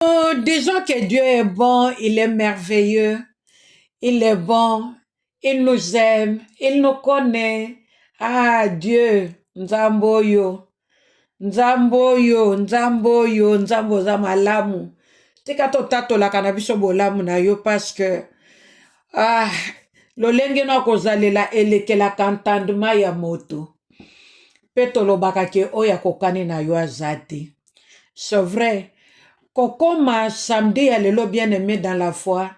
Disons que Dieu est bon, il est merveilleux, il est bon, il nous aime, il nous connaît. Ah Dieu, Nzamboyo, Nzamboyo, Nzamboyo, Nzambo za malamu. Tika to tatola kana biso bolamu na yo parce que ah lolenge na kozalela elekela kantanduma ya moto. Pe tolobaka ke oya kokani na yo azate. C'est vrai. Kokoma samedi à l'élo bien-aimé dans la foi,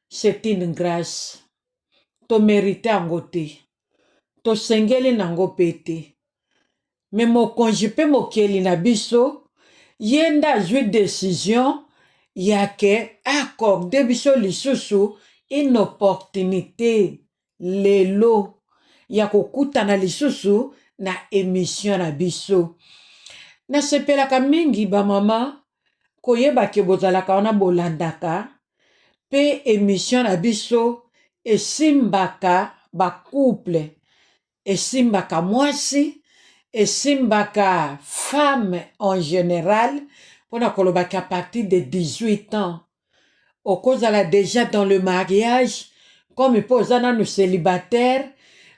c'est une grâce. To mérité angote. To sengeli nango pete. Mais mo konjipe mo keli na biso, yenda zui décision, yake accorde biso lisusu une opportunité lelo ya kokutana lisusu na émission na biso. Nasepelaka mingi ba mama koyeba ke bozalaka wana bolandaka pe émission na biso esimbaka couple, esimbaka mwasi, esimbaka femme en général pona kolobaka à partir de 18 ans okozala déjà dans le mariage comme pe oza nanu célibataire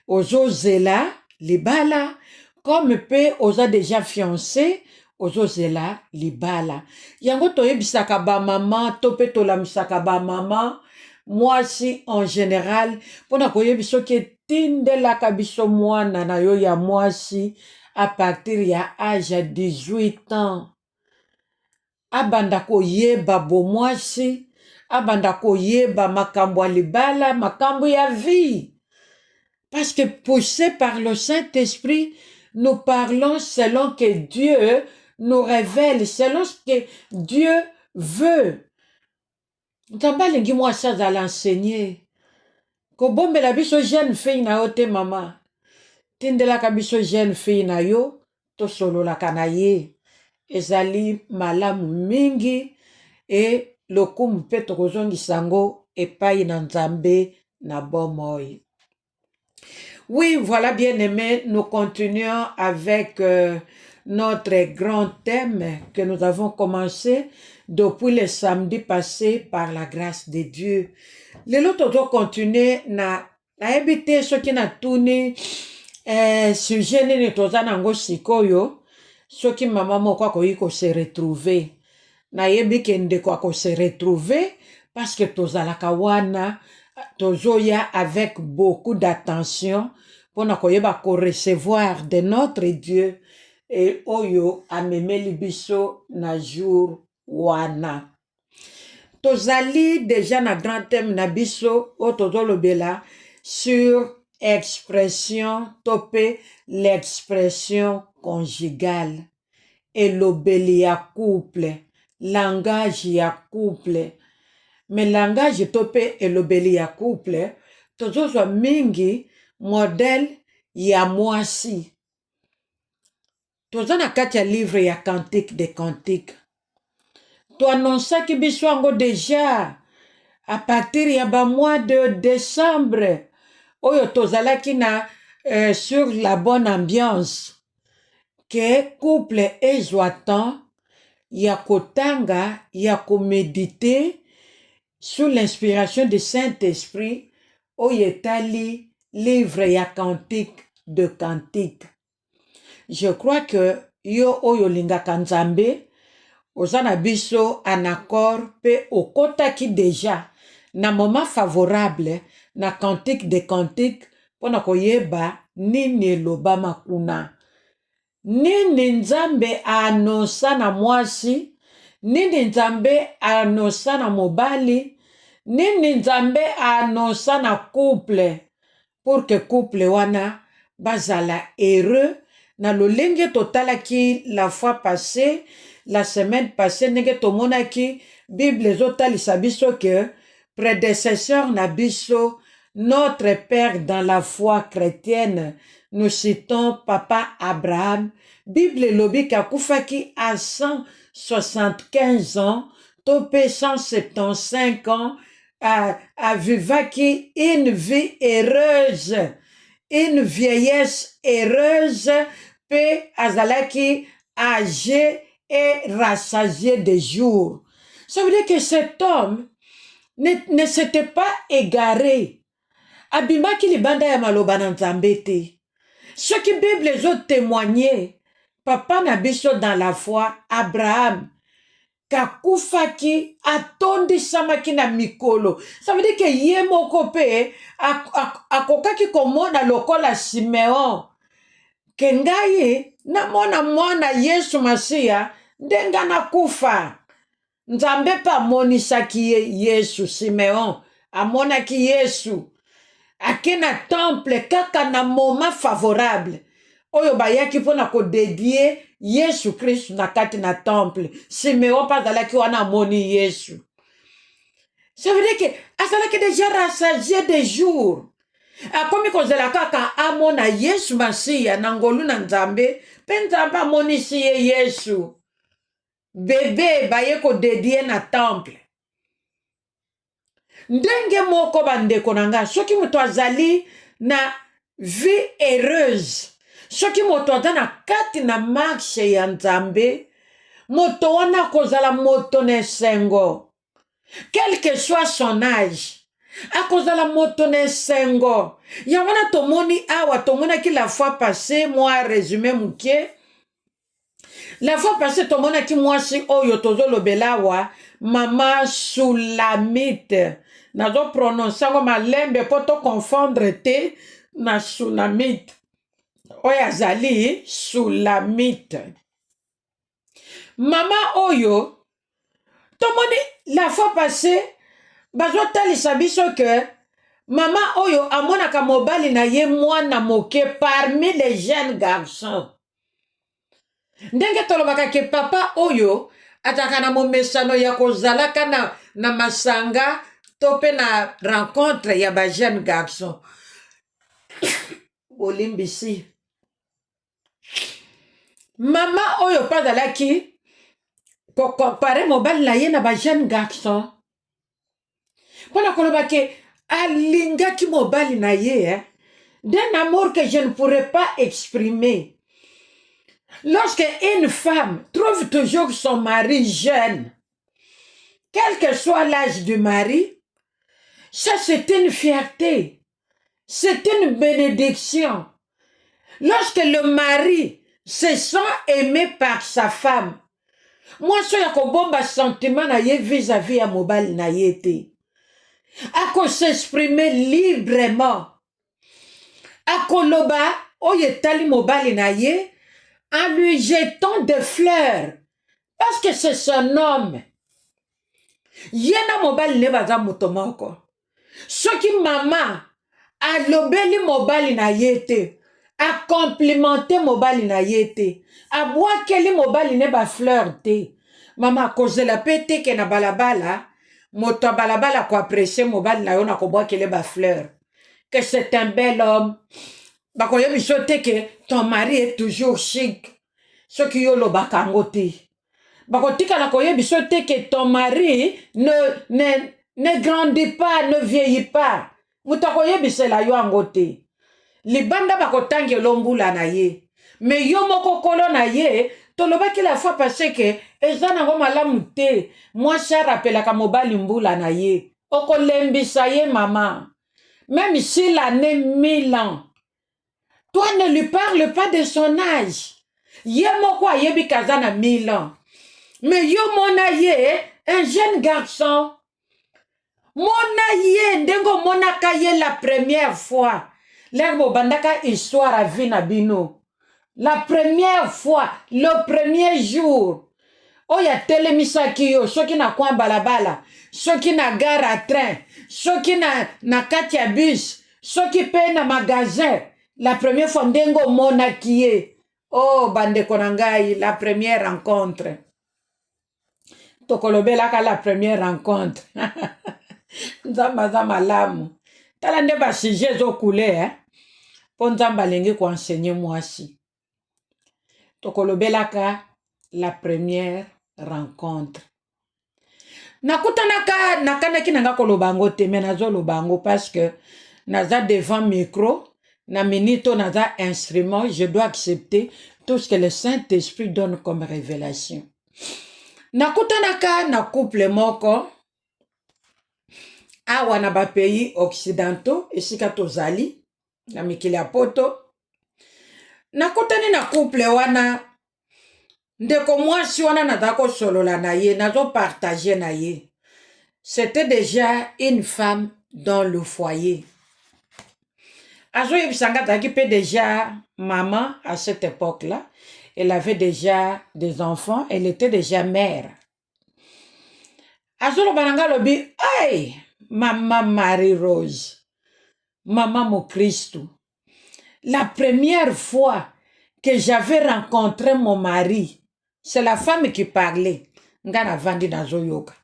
ozozela libala comme pe oza déjà fiancé ozozela libala yango toyebisaka bamama to mpe tolamisaka bamama mwasi en général mpona koyebi soki etindelaka biso mwana na yo ya mwasi à partir ya age ya 18 ans abanda koyeba bomwasi abanda koyeba makambo ya libala makambo ya vie parce que poussé par le Saint-Esprit nous parlons selon que Dieu nous révèle, selon ce que Dieu veut. Ntamba lingi mwasi azala enseigner. Kobombela biso jeune fille na yo te mama. Tindelaka biso jeune fille na yo, tosololaka na ye. Ezali malamu mingi e lokumu mpe tokozongisa yango epai na Nzambe na bomoi. Oui, voilà, bien-aimés, nous continuons avec notre grand thème que nous avons commencé depuis le samedi passé par la grâce de Dieu. Lelo tozo continuer na ebite soki na tuni sujet nini toza nango sikoyo soki mama moko akoki ko se retrouver. Na yebi ke ndeko ako se retrouver parce que tozalaka wana tozoya avec beaucoup d'attention pour na koyeba ko recevoir de notre Dieu et oyo amemeli biso na jour wana. Tozali déjà na grand thème na biso o tozolobela sur expression topé l'expression conjugale et l'obéli ya couple, langage ya couple. Mais langage topé et l'obéli ya couple, tozozwa mingi modèle ya mwasi. Toza na kati ya livre ya Cantique des Cantiques. To annonçaki biso yango déjà à partir ya ba mois de décembre oyo tozalaki na sur la bonne ambiance que couple ezwa temps ya kotanga ya koméditer sous l'inspiration du Saint-Esprit oyo etali livre ya Cantique de Cantique. Je crois que yo oyo lingaka Nzambe ozana biso en accord pe okotaki déjà na moment favorable na Cantique de Cantique pona koyeba nini elobama kuna. Nini Nzambe annonça na mwasi, nini Nzambe annonça na mobali, nini Nzambe annonça na couple pour que couple wana bazala heureux na lolenge totalaki la fois passée, la semaine passée nenge tomonaki Bible zotalisa biso que prédécesseur na biso notre père dans la foi chrétienne nous citons papa Abraham Bible lobi kakufaki à 175 ans topé 175 ans a vivaki une vie heureuse une vieillesse heureuse pe azalaki âgé et rassasié de jours. Ça veut dire que cet homme ne s'était pas égaré. Abimaki libanda ya maloba na Nzambe te. Ce qui Bible les autres témoignaient, papa na biso dans la foi, Abraham, kakufaki atondisamaki na mikolo. Ça veut dire que ye moko pe akokaki komona lokola Simeon. Ke ngai namona mwana Yesu Masiya ndenga nakufa. Nzambe pa amonisaki Yesu. Simeon amonaki Yesu. Ake na temple kaka na moment favorable. Oyo bayaki mpona kodedie Yesu Kristu na kati na temple. Simeon pa azalaki wana amoni Yesu. Ça veut dire que azalaki déjà rassasié des jours. Akomi kozela kaka amona Yesu Masiya na ngolu na Nzambe, pe Nzambe amonisi ye Yesu. Bebe baye kodedie na temple. Ndenge moko bandeko nanga, soki moto azali na vie heureuse, soki moto aza na kati na marche ya Nzambe, moto wana kozala moto na esengo. Quel que soit son âge, akozala moto na esengo. Ya wana tomoni awa, tomonaki la fois passée, moi résumé mukie. La fois passée, tomonaki mwasi oyo tozolobela awa, Mama Shulamite. Nazo prononcer ngo malembe po to confondre te na Shulamite. Oyo azali Shulamite. Mama oyo, tomoni la fois passée, bazotalisa biso que mama oyo amonaka mobali na ye mwana moke parmi les jeunes garçons. Ndenge tolobaka ke papa oyo ataka na momesano ya kozalaka na masanga to pe na rencontre ya ba jeune garçon. Bolimbisi. Mama oyo pa zalaki ko compare mobali na ye na ba jeune garçon. Pona koloba ke alingaki mobali na ye, d'un amour que je ne pourrais pas exprimer. Lorsque une femme trouve toujours son mari jeune, quel que soit l'âge du mari, ça c'est une fierté, c'est une bénédiction. Lorsque le mari se sent aimé par sa femme, moi je suis un sentiment na ye vis-à-vis à mobile na ye te. À s'exprimer librement. À koloba oyetali mobile na ye en lui jetant des fleurs parce que c'est son homme. Yena mobile ne baza mutomoko. Soki mama alobeli mobile na yete, a complimenté mobile na yete, a boakeli mobile ne ba fleur te. Mama kozela pete ke na balabala, moto balabala ko apprécier mobile na yo na ko boakeli ba fleur. Que c'est un bel homme. Bakoye bisote que ton mari est toujours chic. Ce qui yo lo bakangoti. Bakotika la koye bisote que ton mari ne grandit pas, ne vieillit pas. Mutakoye bisela yo angote. Libanda bakotange lombula na ye. Mais yo moko kolo na ye, tolobaki la fois passée que ezana ngo malamu te. Moi ça rappelle ka mobali mbula na ye. Oko lembisa ye mama. Même s'il a né 1000 ans. Toi ne lui parle pas de son âge. Ye moko ayebi kazana 1000 ans. Mais yo mona ye, un jeune garçon. Mona ye, ndengo mona ka ye la première fois. L'herbo bandaka histoire à Vinabino. La première fois, le premier jour. Oya telemisaki yo, soki na kwa balabala, soki na gare à train, soki na kati ya bus, soki pe na magasin. La première fois, ndengo mona kie. Oh, bandeko nangai, la première rencontre. Tokolobelaka la première rencontre. Nzamba za malamu. Tala nde ba sujet zo coulé, po nzamba lengi ko enseigner mwasi. Tokolobelaka la première rencontre. Nakutanaka nakanaki nanga kolobango te, mais nazo lobango parce que naza devant micro, na minito naza instrument, je dois accepter tout ce que le Saint-Esprit donne comme révélation. nakutanaka na couple moko awa na ba pays occidentaux esika tozali na mikili ya poto nakutani na couple wana ndeko mwasi wana naza kosolola na ye nazo partager na ye. C'était déjà une femme dans le foyer. Azo yebisanga taki pe déjà maman à cette époque-là. Elle avait déjà des enfants, elle était déjà mère. Azo lo bananga lobi, ay, maman Marie-Rose, maman mon Christ. La première fois que j'avais rencontré mon mari, c'est la femme qui parlait. Ngana vandi nazo yoka.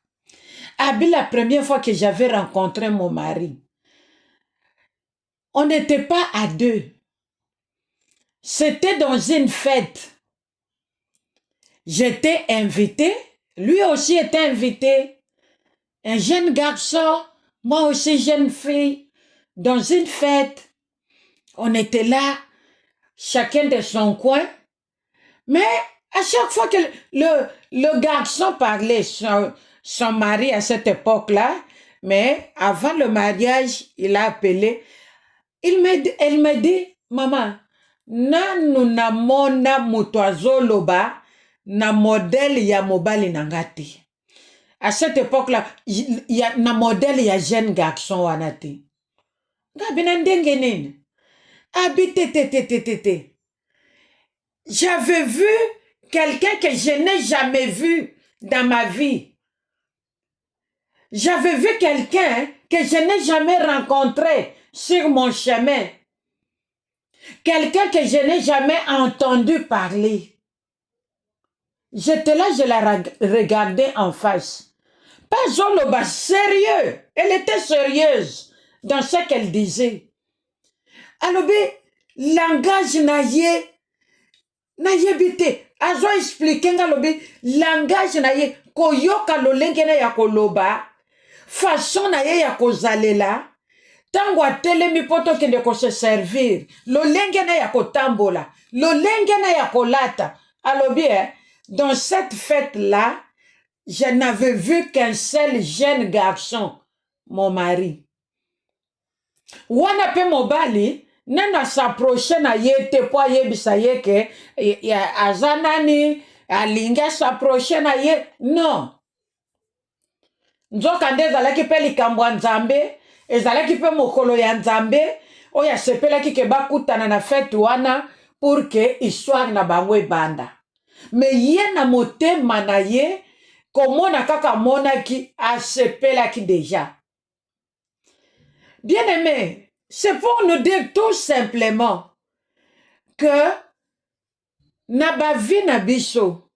Abi, la première fois que j'avais rencontré mon mari, on n'était pas à deux. C'était dans une fête. J'étais invitée, lui aussi était invité. Un jeune garçon, moi aussi jeune fille, dans une fête. On était là, chacun de son coin. Mais à chaque fois que le garçon parlait, son mari à cette époque-là, mais avant le mariage, il a appelé. Elle me dit, maman, nanu na mona mutoazo loba na modèle ya mobali nangati. À cette époque-là, na modèle ya jeune garçon wanati. J'avais vu quelqu'un que je n'ai jamais vu dans ma vie. J'avais vu quelqu'un que je n'ai jamais rencontré sur mon chemin. Quelqu'un que je n'ai jamais entendu parler. J'étais là, je la regardais en face. Pas Zoloba, sérieux. Elle était sérieuse dans ce qu'elle disait. Alors, langage naye bité. Azo expliqué ngalobi langage naye koyoka lolengena ya koloba façon naye ya kozalela tango atelemi poto kende ko se servir lolengena ya kotambola lolengena ya kolata. Alobi dans cette fête là je n'avais vu qu'un seul jeune garçon, mon mari. Wana pe mobali nana s'approcher na yete po yebisa yeke azanani alinga s'approcher na ye non. Nzoka nde ezalaki pe likambo ya Nzambe ezalaki pe mokolo ya Nzambe oyo asepelaki ke bakutana na fete wana pour que histoire na bango ebanda. Mais ye na motema na ye komona kaka monaki asepelaki déjà. Bien aimé, c'est pour nous dire tout simplement que na ba vie na biso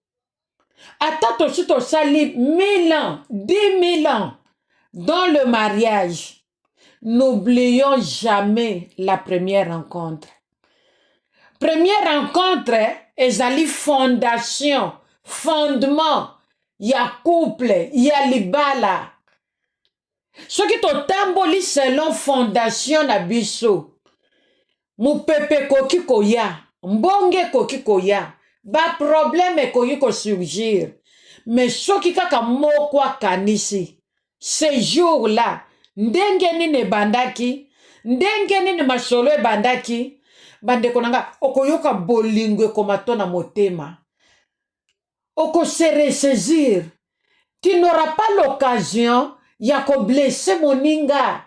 ata tosi tosali 1000 ans, 10 000 ans dans le mariage, n'oublions jamais la première rencontre. Première rencontre, ezali fondation, fondement, ya couple, ya libala. Ce qui totamboli selon fondation na biso. Mupepe koki koya, mbonge koki koya, ba problème koki ko surgir. Mais ce qui kaka mokwa kanisi, ce jour-là, ndenge nini bandaki, ndenge nini masolo bandaki, bande konanga, okoyoka bolingwe komato na motema. Oko se ressaisir. Tu n'auras pas l'occasion ya ko blesser moninga.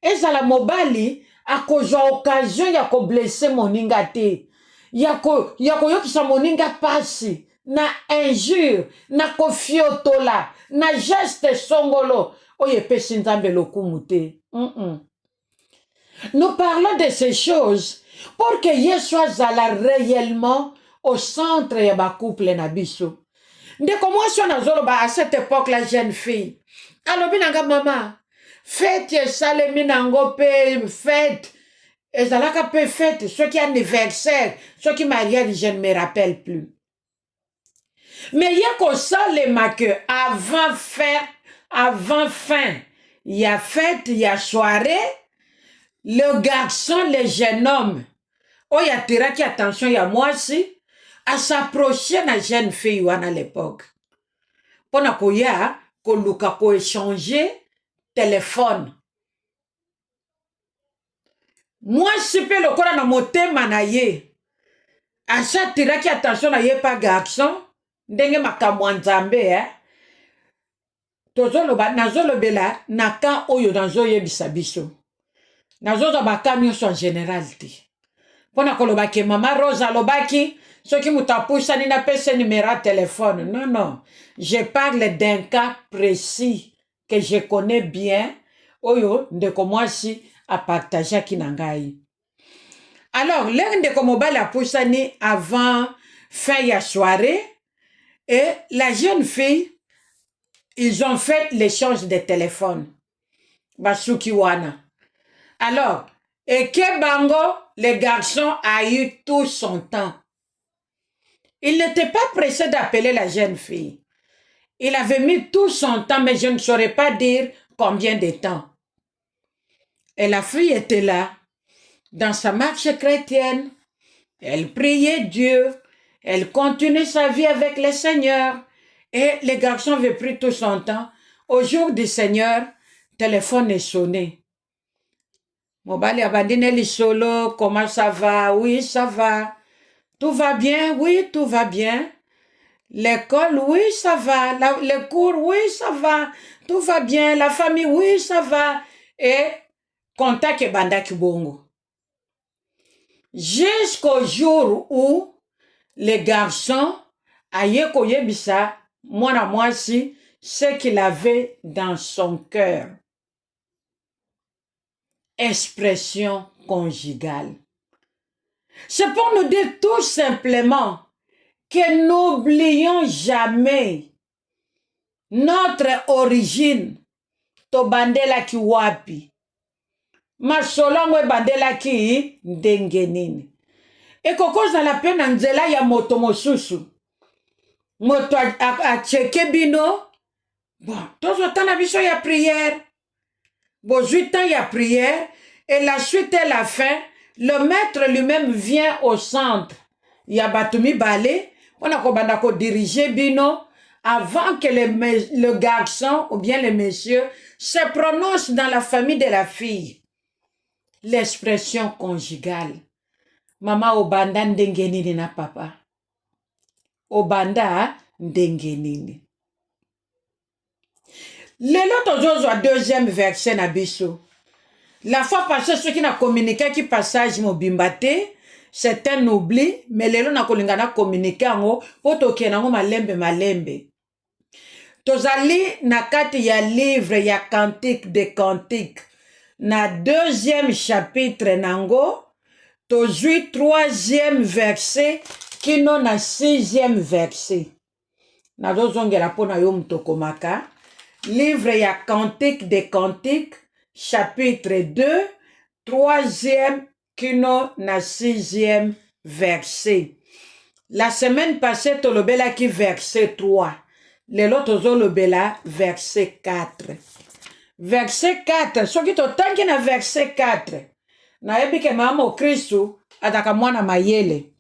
Ezala mobali akozwa occasion ya ko blesser moninga te. Ya ko yokisa moninga pasi na injure, na kofiotola, na geste songolo. Oye pesi Nzambe lokumu te. Nous parlons de ces choses pour que Yeshua zala réellement au centre ya ba couple na biso. Ndeko mwasi na zoloba à cette époque la jeune fille. Alobi nanga mama, fête salemi nango pe fête. Ezalaka pe fête, ce qui anniversaire, ce qui mariage, je ne me rappelle plus. Mais il y a que ça les que avant fin, il y a fête, il y a soirée, le garçon, le jeune homme, oh il y a tiraki attention, il y a moi aussi, à s'approcher de la jeune fille à l'époque. pona koya koluka ko échanger téléphone. Moi sipe lokola na motema na ye. Asa tiraki attention na ye pa garçon ndenge makambo nzambe tozoloba nazolobela naka oyo nazoyebisa biso. Nazoza baka nyonso en général te. Pona koloba ke mama Rose alobaki soki mutapusa nina pese numéro de téléphone. Non, non. Je parle d'un cas précis que je connais bien. Oyo ndeko mwasi a partagé ki nangai. Alors, l'un de komobali a poussani avant fin ya soirée et la jeune fille, ils ont fait l'échange de téléphone. Basuki wana. Alors, et que bango, le garçon a eu tout son temps. Il n'était pas pressé d'appeler la jeune fille. Il avait mis tout son temps, mais je ne saurais pas dire combien de temps. Et la fille était là, dans sa marche chrétienne. Elle priait Dieu. Elle continuait sa vie avec le Seigneur. Et le garçon avait pris tout son temps. Au jour du Seigneur, le téléphone est sonné. Mobali abandine solo, comment ça va? Oui, ça va. Tout va bien? Oui, tout va bien. L'école, oui, ça va. Les cours, oui, ça va. Tout va bien. La famille, oui, ça va. Et contact banda kibongo. Jusqu'au jour où le garçon a yebisa mwana mwasi ce qu'il avait dans son cœur. Expression conjugale. C'est pour nous dire tout simplement que n'oublions jamais notre origine. To bandela ki wapi. Masolongo bandela ki ndengenini. Et kokoza la peine nzela ya moto mosusu. Moto a cheke bino. Bon, tozo tana biso ya prière. Bon, 8 ans ya prière. Et la suite et la fin, le maître lui-même vient au centre. Ya batumi balé. On a kobanda ko diriger bino. Avant que le garçon ou bien le monsieur se prononce dans la famille de la fille. L'expression conjugale. Mama obanda ndengenini na papa. Obanda ndengenini. Lelo tozozo a deuxième verset na biso. La fois passée, ceux qui n'a communiqué qui passage mobimbate, c'est un oubli, mais lelo na kolingana communiqué ango, poto kenango malembe. Tozali na kati ya livre ya Cantique des Cantiques. Na deuxième chapitre nango, tozui troisième verset, kino na sixième verset. Na dozongela pona yo mtokomaka. Livre ya Cantique des Cantiques, chapitre 2, troisième, kino na sixième verset. La semaine passée, tolobela ki verset 3. Lelo tozolobela verset 4. Verset 4, soki totangi na verset 4. Na ebike mama Kristu ataka mwana mayele.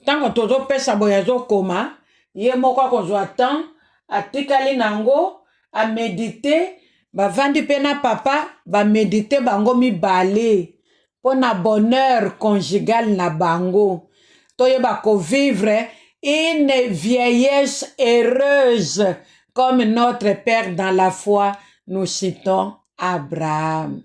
Tango tozo pesa boyazo koma, ye moko kozwa temps, atikali nango, a méditer, bavandi pena papa, ba méditer bango mibale. Pona bonheur conjugal na bango. Toyeba ko vivre une vieillesse heureuse, comme notre Père dans la foi, nous citons Abraham.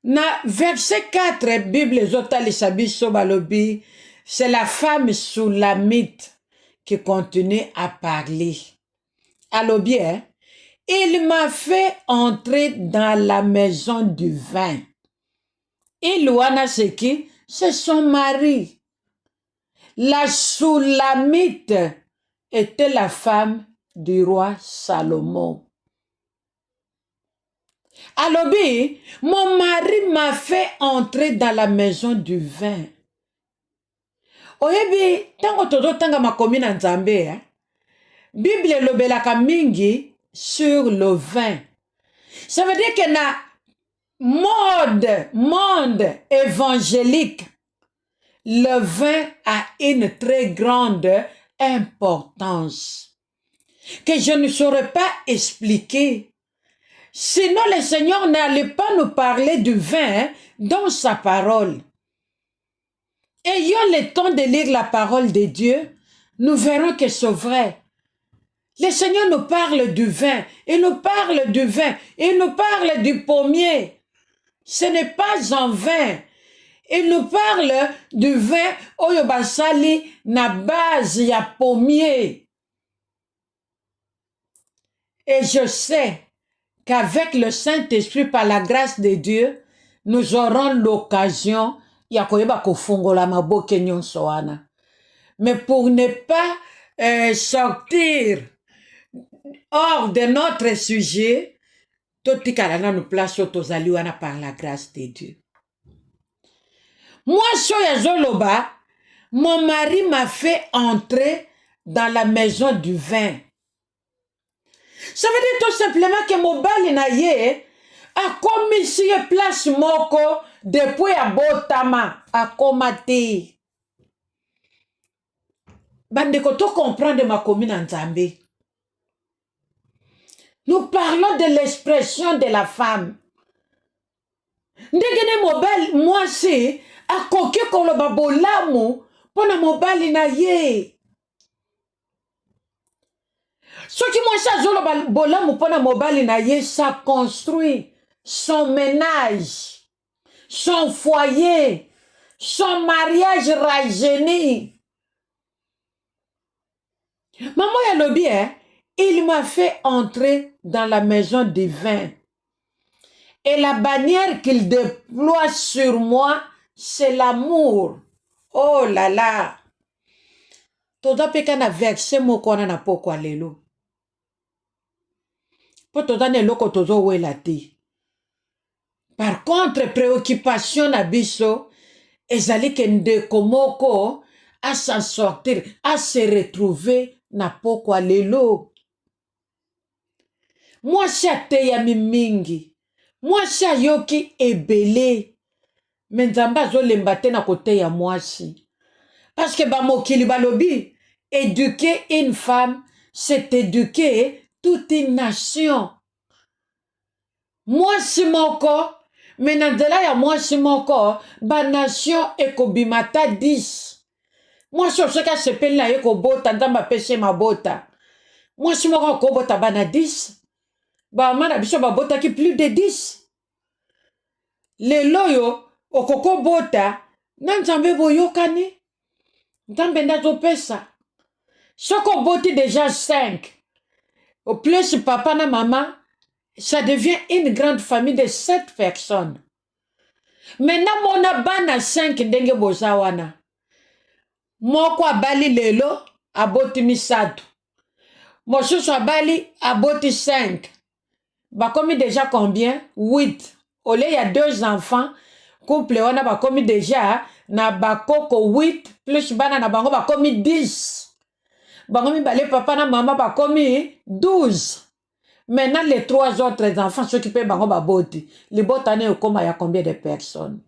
Na verset 4, Bible zotalisa biso balobi, c'est la femme Soulamite qui continue à parler. Alobi, il m'a fait entrer dans la maison du vin. Et Louana c'est qui? C'est son mari. La Soulamite était la femme du roi Salomon. Alobi, mon mari m'a fait entrer dans la maison du vin. Oyebi, tango todo tanga makomi na nzambe, Bible lobelaka mingi sur le vin. Ça veut dire que na monde évangélique, le vin a une très grande importance. que je ne saurais pas expliquer. Sinon, le Seigneur n'allait pas nous parler du vin dans sa parole. Ayons le temps de lire la parole de Dieu, nous verrons que c'est vrai. Le Seigneur nous parle du vin, il nous parle du vin, il nous parle du pommier. Ce n'est pas en vain. Il nous parle du vin oyo basali na base ya pommier. Et je sais qu'avec le Saint-Esprit, par la grâce de Dieu, nous aurons l'occasion ya koyeba kofungola maboke nyonso wana. Mais pour ne pas sortir hors de notre sujet, totikala na nous place tozali wana par la grâce de Dieu. Moi, Soya Zoloba, mon mari m'a fait entrer dans la maison du vin. Ça veut dire tout simplement que mon bali na ye a commis sur place moko depuis à Botama a commaté. Bande ko to comprendre ma commune en Zambie. Nous parlons de l'expression de la femme. Ndegene mobile moi c'est a koke koloba bolamu pona mobile na ye. Ce qui moi ça zolo bolamu pona mobile na ye, ça construit son ménage, son foyer, son mariage rajeuni. Maman Yalobi, il m'a fait entrer dans la maison du vin. Et la bannière qu'il déploie sur moi, c'est l'amour. Oh là là. Toda peka na verset moko na pokwa lelo. Po toda ne loko tozo wela te. Par contre, préoccupation na biso, ezali ke ndeko moko à s'en sortir, à se retrouver na pokwa lelo. Moi sa te ya mingi. Moi sa yoki ebele. Menzamba zo lembate na kote ya mwasi. Parce que bamokili balobi, éduquer une femme, c'est éduquer toute une nation. Mwasi moko, menandela ya mwasi moko, ba nation ekobimata 10. Mwasi osoka sepeli na eko bota, ndamba pese mabota. Mwasi moko kobota bana 10. Ba mana biso babota ki plus de 10. Le loyo, okoko bota, nanzambe boyokani. Nzambe ndazo pesa. Soko boti déjà 5. Au plus papa na maman, ça devient une grande famille de 7 personnes. Maintenant, mon abana 5 ndenge bozawana. Moko abali lelo, aboti misatu. Mosusu abali, aboti 5. Ba commis déjà combien? 8. Au lieu, il y a 2 enfants. Couple, on a commis déjà, na bakoko 8, plus bana na bango ba commis 10. Bango mi bale papa na maman ba commis 12. Maintenant, les 3 autres enfants s'occupent bango ba boti. Les botane au coma, il y a combien de personnes?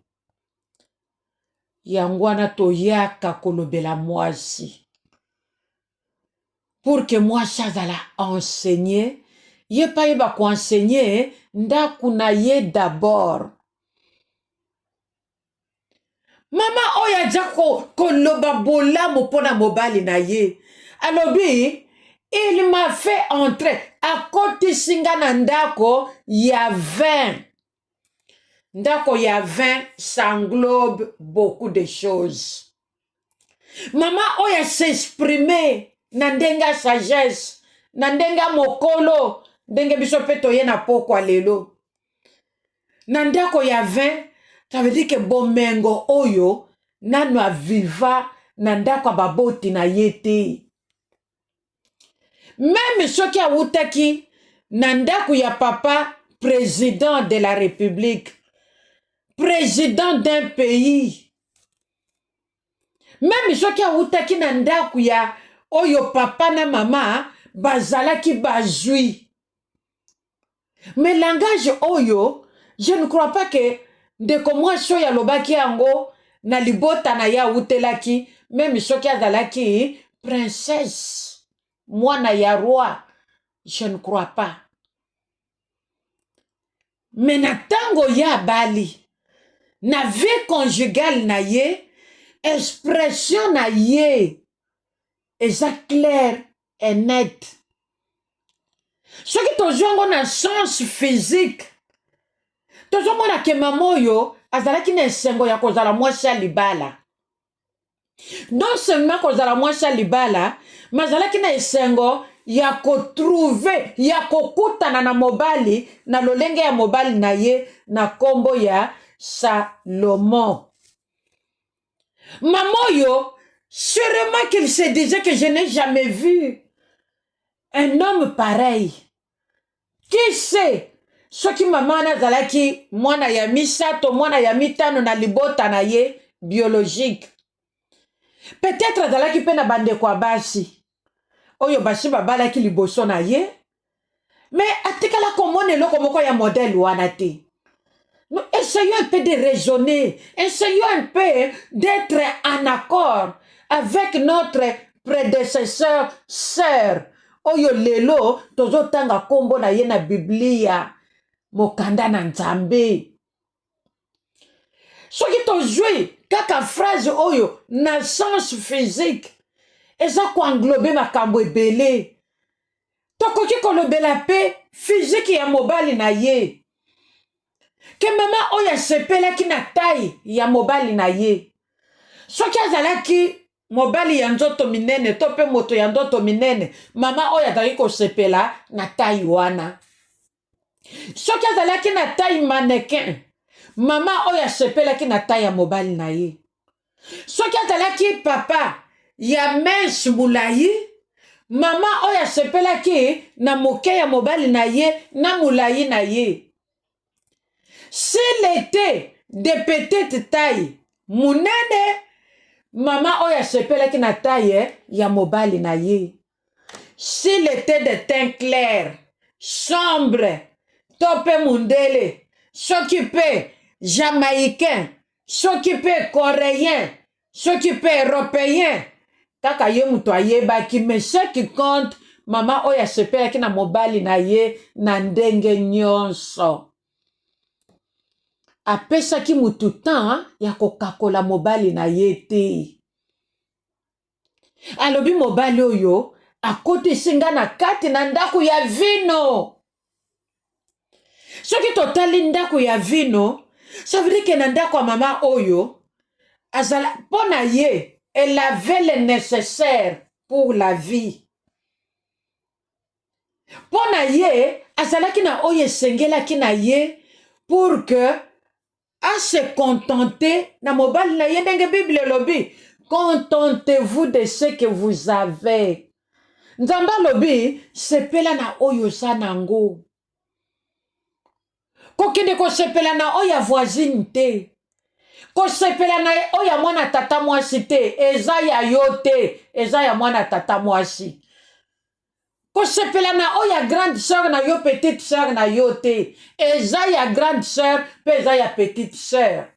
Yangwana to yaka kolobela mwasi. Pour que moi chazala enseigner, ye pa yeba ko enseigner, ndaku na ye d'abord. Mama oya jako koloba bola mopona mobali na ye. Alobi, il m'a fait entrer à côté singa na ndako ya 20. Ndako ya 20, ça englobe beaucoup de choses. Mama oya s'exprimer na ndenga sagesse, na ndenga mokolo, ndenge biso peto ye na pokwa lelo. Na ndako ya 20, ça veut dire que bomengo oyo nanu aviva na ndako baboti na yete. Même soki awutaki na ndako ya papa président de la République, président d'un pays. Même soki awutaki na ndako ya oyo papa na mama bazalaki bazui. Mais langage oyo, je ne crois pas que de comment soya lobaki yango na libota na ya utelaki, même soki azalaki princesse, mwana ya roi, Je ne crois pas. Mais na tango ya bali, na vie conjugale na ye, expression na ye, eza clair et net. Ce qui tozo na sens physique, tozo mona ke mamoyo, azalaki na esengo ya kozala mwasi ya libala. Non seulement kozala mwasi ya libala, mazalaki na esengo ya kotrouve, ya kokutana na mobali, na lolenge ya mobali na ye, na kombo ya Salomon. Mamoyo, sûrement qu'il se disait que je n'ai jamais vu un homme pareil. Qui sait? Ce qui maman nazalaki, mwana ya misato, mwana ya mitano na libota na ye, biologique. Peut-être azalaki pe na bande kwa basi. Oyo basi babalaki liboso na ye. Mais atikala komone loko moko ya modèle wana te. Nous essayons un peu de raisonner. Essayons un peu d'être en accord avec notre prédécesseur, sœur. Oyo lelo, tozo tanga kombo na ye na Biblia. Mokanda na Nzambe. Soki tozwi kaka phrase oyo na sens physique. Eza ko englober makambo ebele. Tokoki kolobela pe physique ya mobali na ye. Ke mama oya sepelaki na taille ya mobali na ye. Soki azalaki mobali ya nzoto minene to pe moto ya nzoto minene, mama oya azalaki kosepela na taille wana. Soki azalaki na taille mannequin, mama oya sepelaki na taille ya mobali na ye. Soki azalaki papa ya mince mulayi, mama oya sepelaki na moke ya mobali na ye na mulayi na ye. S'il était de petite taille, munene, mama oya sepelaki na taille ya mobali na ye. S'il était de teint clair, sombre, tope mundele, s'occupe jamaïcain, s'occupe coréen, s'occupe européen, kaka ye muto ayebaki, mais ce qui compte, mama oya sepelaki na mobali na ye na ndenge nyonso. Apesaki mutu temps ya kokakola mobali na ye te. Alobi mobali oyo akotisi nga na kati na ndako ya vino. Soki totali ndako ya vino, ça veut dire que na ndako ya mama oyo azala pona ye, elle avait le nécessaire pour la vie. Pona ye azalaki na oyo esengelaki na ye pour que à se contenter, na mobali na ye ndenge Bible lobi, contentez-vous de ce que vous avez. Nzamba lobi, sepela na oyo sanango. Kokende ko sepela na oya voisine te. Ko sepela na oya mwana tata mwasi te, eza ya yo te, eza ya mwana tata mwasi. Ko sepela na oya grande sœur na yo petite sœur na yo te, eza ya grande sœur pe eza ya petite sœur.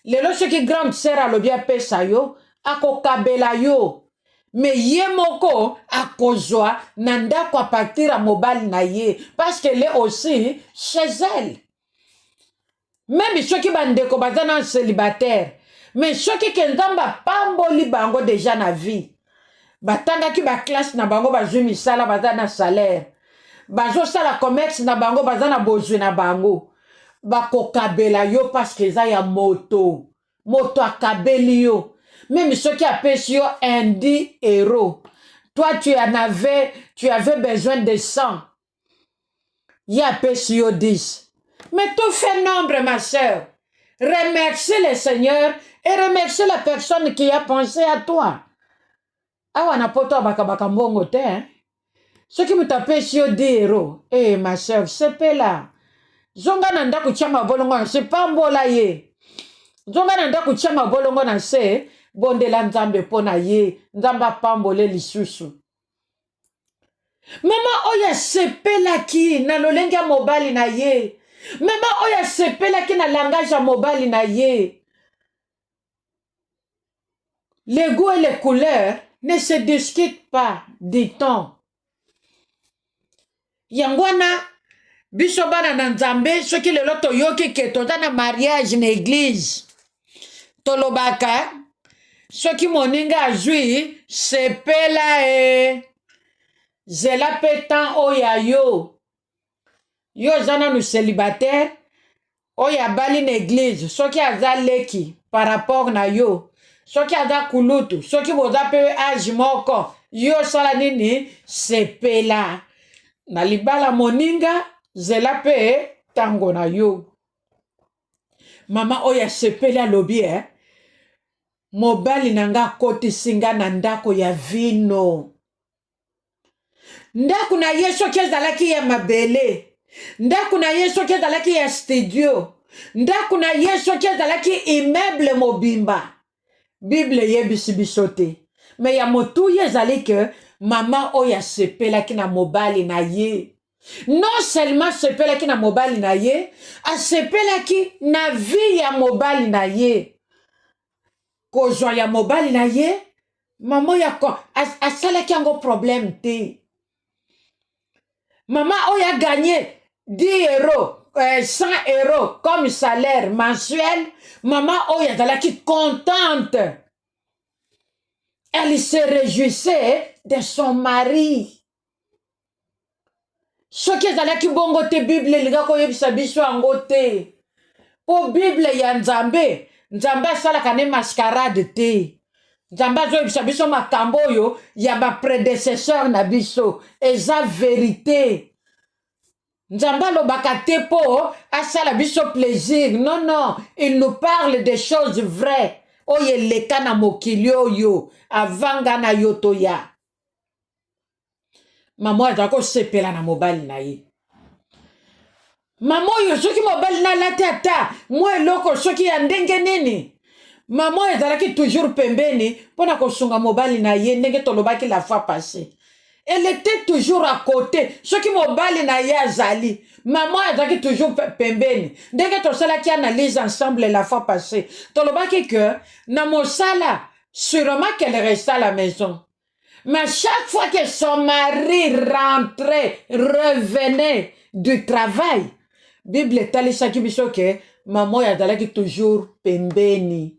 Lelo soki grande sœur alobi apesa yo, akokabela yo. Me ye moko akozwa na ndako a partir à mobali na ye, parce qu'elle est aussi chez elle. Même soki bandeko bazana célibataire, mais soki kenzamba pamboli bango déjà na vie. Batanga ki ba classe na bango bazwi misala bazana salaire. Bazo sala commerce na bango bazana bozwi na bango. Bakokabela yo parce que za ya moto. Moto akabeli yo. Même ceux qui appellent sur un 10 euros. Toi, tu avais besoin de 100. Il y a sur 10. Mais tout fait nombre, ma soeur. Remercie le Seigneur et remercie la personne qui a pensé à toi. Ah, on a pas toi baka mbongo te, hein? Ceux qui me tapent sur 10 euros. Eh, ma soeur, c'est pas là. Zonga nanda kuchama bolongo, c'est pas mbola ye. Zonga nanda kuchama bolongo na se. Bondela nzambe pona ye, nzamba pambole lisusu. Mama oya sepela ki na lolenge ya mobali na ye. Mama oya sepela ki na langage ya mobali na ye. Les goûts et les couleurs ne se discutent pas, dit-on. Yangwana biso bana na nzambe soki lelo toyoki ke toza na mariage na église tolobaka soki moninga azwi sepela zela pe temps oya yo oza nanu célibataire oyo abali na église soki aza leki par rapport na yo soki aza kulutu soki boza pe age moko yo osala nini sepela na libala moninga zela pe tango na yo mama oyo asepeli alobi mobali na nga akotisi nga na ndako ya vino ndako na ye soki ezalaki ya mabele ndako na ye soki ezalaki ya studio ndako na ye soki ezalaki immeuble mobimba bible yebisi biso te me ya motuya ezali ke mama oyo asepelaki na mobali na ye non seulement asepelaki na mobali na ye asepelaki na vie ya mobali na ye kozwa ya mobali na ye mama oyo asalaki yango problème te mama oyo aganye 10 euros 100 euros comme salaire mensuel mama oyo azalaki contente elle se réjouissait de son mari soki ezalaki bongo te bible elinga koyebisa biso yango te po bible ya nzambe asalaka ne mascarade te nzambe azoyebisa biso makambo oyo ya baprédécesseur na biso eza vérité nzambe alobaka te po asala biso plaisir non il nous parle des choses vraies oyo eleka na mokili oyo avanga na yo toya mama aza kosepela na mobali na ye mama oyo soki mobali nalati ata mwa eloko soki ya ndenge nini mama oyo ezalaki toujours pembeni mpona kosunga mobali na ye ndenge tolobaki la fois passée elle était toujours à côté soki mobali na ye azali mama oyo azalaki toujours pembeni ndenge tosalaki analyse ensemble la fois passée tolobaki que na mosala sûrement qu'elle restait à la maison mais chaque fois que son mari rentrait revenait du travail bible etalisaki biso ke mama oyo azalaki toujours pembeni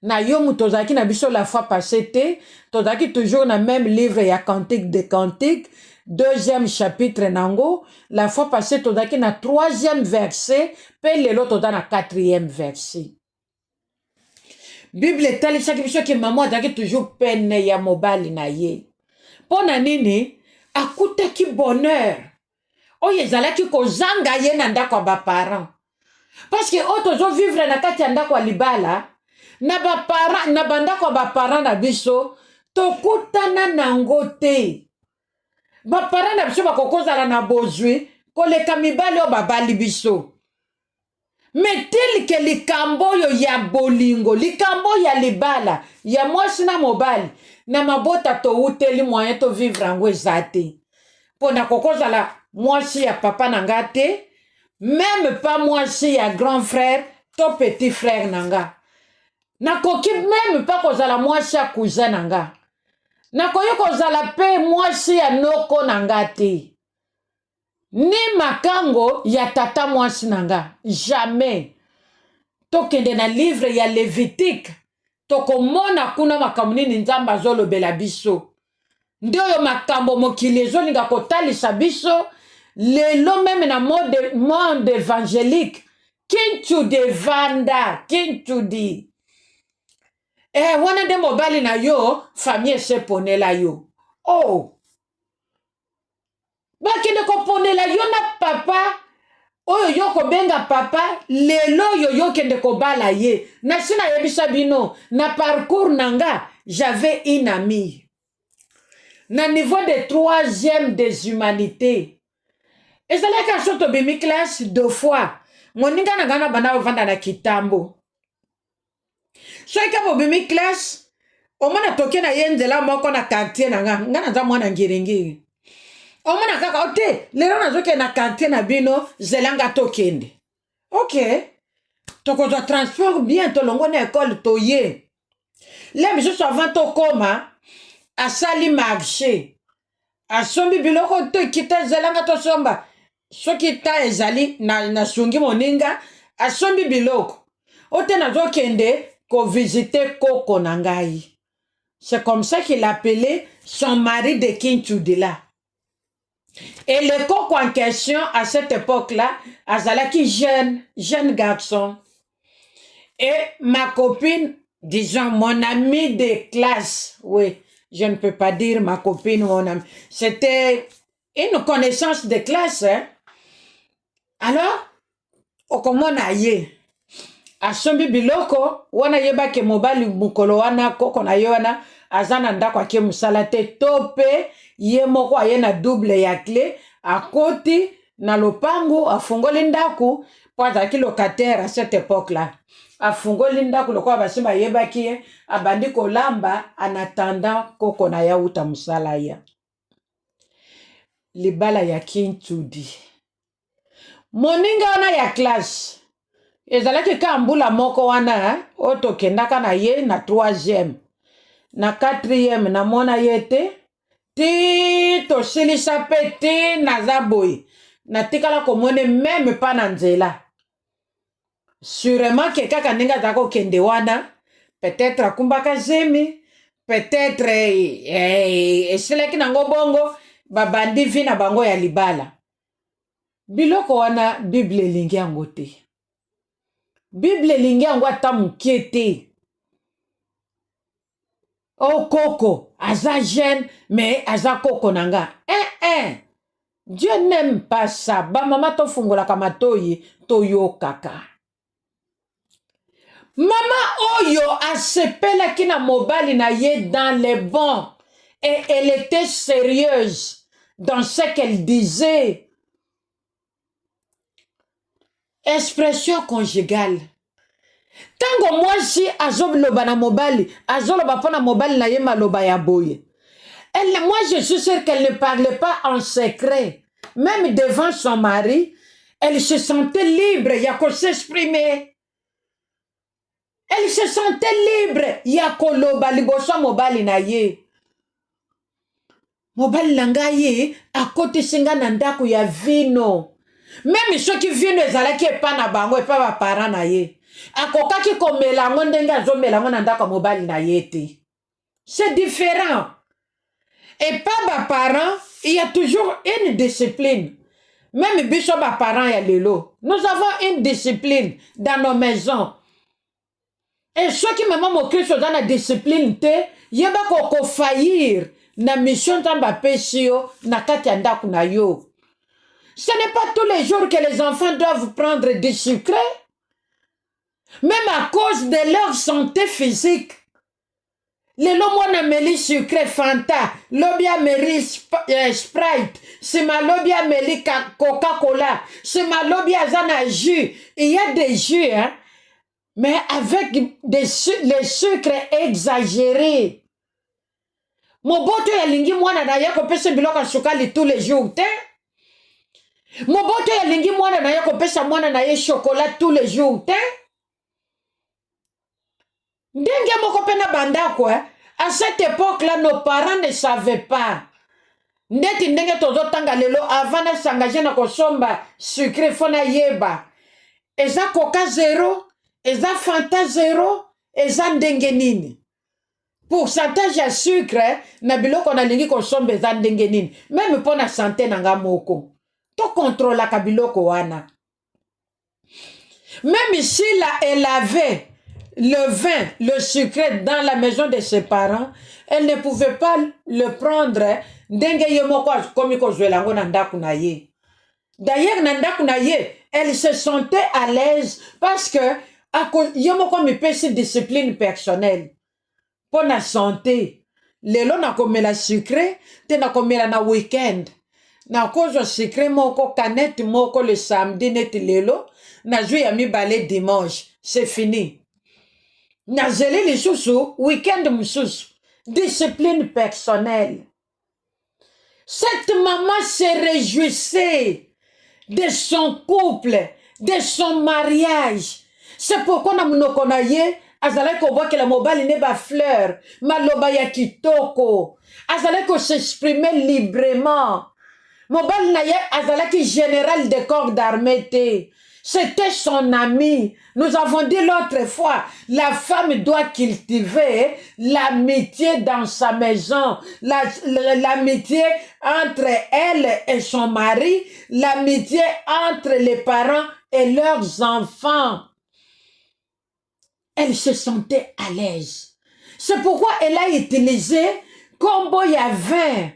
na yo mutu tozalaki na biso la fois passée te tozalaki toujours na même livre ya cantique de cantique 2e chapitre nango la fois passée tozalaki na 3e verset pe lelo toza na 4e verset bible etalisaki biso ke mama azalaki toujours pene ya mobali na ye mpo na nini akutaki bonheur oyo ezalaki kozanga ye na ndako ya baparent parce que oyo tozovivre na kati ya ndako ya libala na bandako ya baparent na biso tokutana nango te baparent na biso bakokozala na bozwi koleka mibali oyo babali biso metilike likambo oyo ya bolingo likambo ya libala ya mwasi na mobali na mabota touteli moyen tovivre yango eza te mpo na kokozala mwasi ya papa na nga te même pas mwasi ya grand frère to petit frère na nga nakoki même pas kozala mwasi ya cousin na nga nakoki kozala mpe mwasi ya noko na nga te ni makango ya tata mwasi na nga jamais tokende na livre ya Lévitique tokomona kuna makambo nini nzambe azolobela biso nde oyo makambo mokili ezolinga kotalisa biso lelo meme na monde évangélique kintu vanda kintu di wana nde mobali na yo famille eseponela yo bakende koponela yo na papa oyo yo kobenga papa lelo oyo yo kende kobala ye nasi nayebisa bino na parcours nanga j'avais une amie na niveau de 3e des humanités ezalaki aso tobimi classe 2 fois moninga na nga na banda bavanda na kitambo soki bobimi classe omona toke na ye nzela moko na quartier na nga naza mwana ngiringiri omona kaka ote lelo nazokende na quartier na bino zelanga tokende ok tokozwa transport bien tolongo na ekole toye le misusu avant tokoma asali marché asombi biloko to kita zelanga to somba soki ta ezali na sungi moninga asombi biloko ote nazokende ko visiter koko na ngai. C'est comme ça qu'il appelait son mari de Kinchudila. Et le coco en question, à cette époque-là, azalaki jeune garçon. Et ma copine, disons mon amie de classe, oui, je ne peux pas dire ma copine, mon amie, c'était une connaissance de classe. Hein? Alors, okomona ye, asombi biloko, wana yebake mobali mukolo wana, koko na ye wana, azana ndako ake musala te tope, ye moko aye na double ya clé, akoti na lopango, afungoli ndaku, po azalaki locataire à cette époque-là. Afungoli ndaku lokola basimba yebaki ye, abandi kolamba, en attendant koko na ya uta musala ya. Libala ya Kinchudi. Moninga wana ya classe. Ezalaki ka mbula moko wana, oto kendaka na ye na 3e. Na 4e na mona ye te. Ti to silisa pe ti na zaboy. Na tikala komone même pas na nzela. Sûrement que kaka ninga zako kende wana. Peut-être akumbaka zemi. Peut-être esileki nango bongo. Babandi vina bango ya libala. Biloko wana Bible lingi yango te. Bible lingi yango ata mukie te. Oh koko, aza jeune, mais aza koko nanga. Dieu n'aime pas ça. Ba mama to fungola kamatoyi to yo kaka. Mama oyo asepela kina mobali na ye dans les bons. Et elle était sérieuse dans ce qu'elle disait. Expression conjugale. Tango mwasi azoloba na mobali, azoloba pona mobali na ye maloba ya boye. Moi, je suis sûre qu'elle ne parlait pas en secret. Même devant son mari, elle se sentait libre, il y a qu'à s'exprimer. Elle se sentait libre, il y a qu'à loba liboso mobali na ye. Mobali nanga ye, à côté singa nandaku ya vino. Même ceux qui viennent ezalaki epa na bango epa ba parents na ye. Akokaki komela ngo ndenge azomela ngo nandaka mobali na ye te. C'est différent. Et pas ba parents, il y a toujours une discipline. Même biso ba parents ya lelo. Nous avons une discipline dans nos maisons. Et ceux qui maman moquent dans la discipline te, yeba ko faillir na mission tamba pesio na kati ya ndaku na yo. Ce n'est pas tous les jours que les enfants doivent prendre du sucre, même à cause de leur santé physique. Les lomona meli sucre Fanta, lobia meli Sprite, c'est ma lobia meli Coca-Cola, c'est ma lobia zana jus. Il y a des jus, hein, mais avec les sucres exagérés. Moboto ya lingi mwana na yako pese biloka sukali tous les jours, te? Moboto ya lingi mwana na yako pesa mwana na ye chocolat tous les jours, te? Ndenge moko pena banda quoi. À cette époque-là, nos parents ne savaient pas. Ndeti ndenge tozo tanga lelo avant de s'engager na kosomba sucre fona yeba. Eza coca zéro, eza fanta zéro, eza ndenge nini. Pourcentage à sucre, na biloko na lingi kosomba eza ndenge nini. Même pour na santé nanga moko. To contrôle ka biloko wana. Même si là, elle avait le vin, le sucre dans la maison de ses parents, elle ne pouvait pas le prendre. D'ailleurs, elle se sentait à l'aise parce que yomoko mi pesi discipline personnelle. Pour la santé, lelo na komela sucre, te na komela na weekend. Na kozo sucre moko canette moko le samedi net lelo, na jui ya mi balé dimanche. C'est fini. Nazeli li susu, week-end mususu. Discipline personnelle. Cette maman se réjouissait de son couple, de son mariage. C'est pourquoi na munoko na ye, azalaki kobwakela mobali ne bafleur maloba ya kitoko azalaki koseexprime librement mobali na ye azalaki général de corps d'armée te c'était son ami. Nous avons dit l'autre fois, la femme doit cultiver l'amitié dans sa maison, l'amitié entre elle et son mari, l'amitié entre les parents et leurs enfants. Elle se sentait à l'aise. C'est pourquoi elle a utilisé combo ya 20.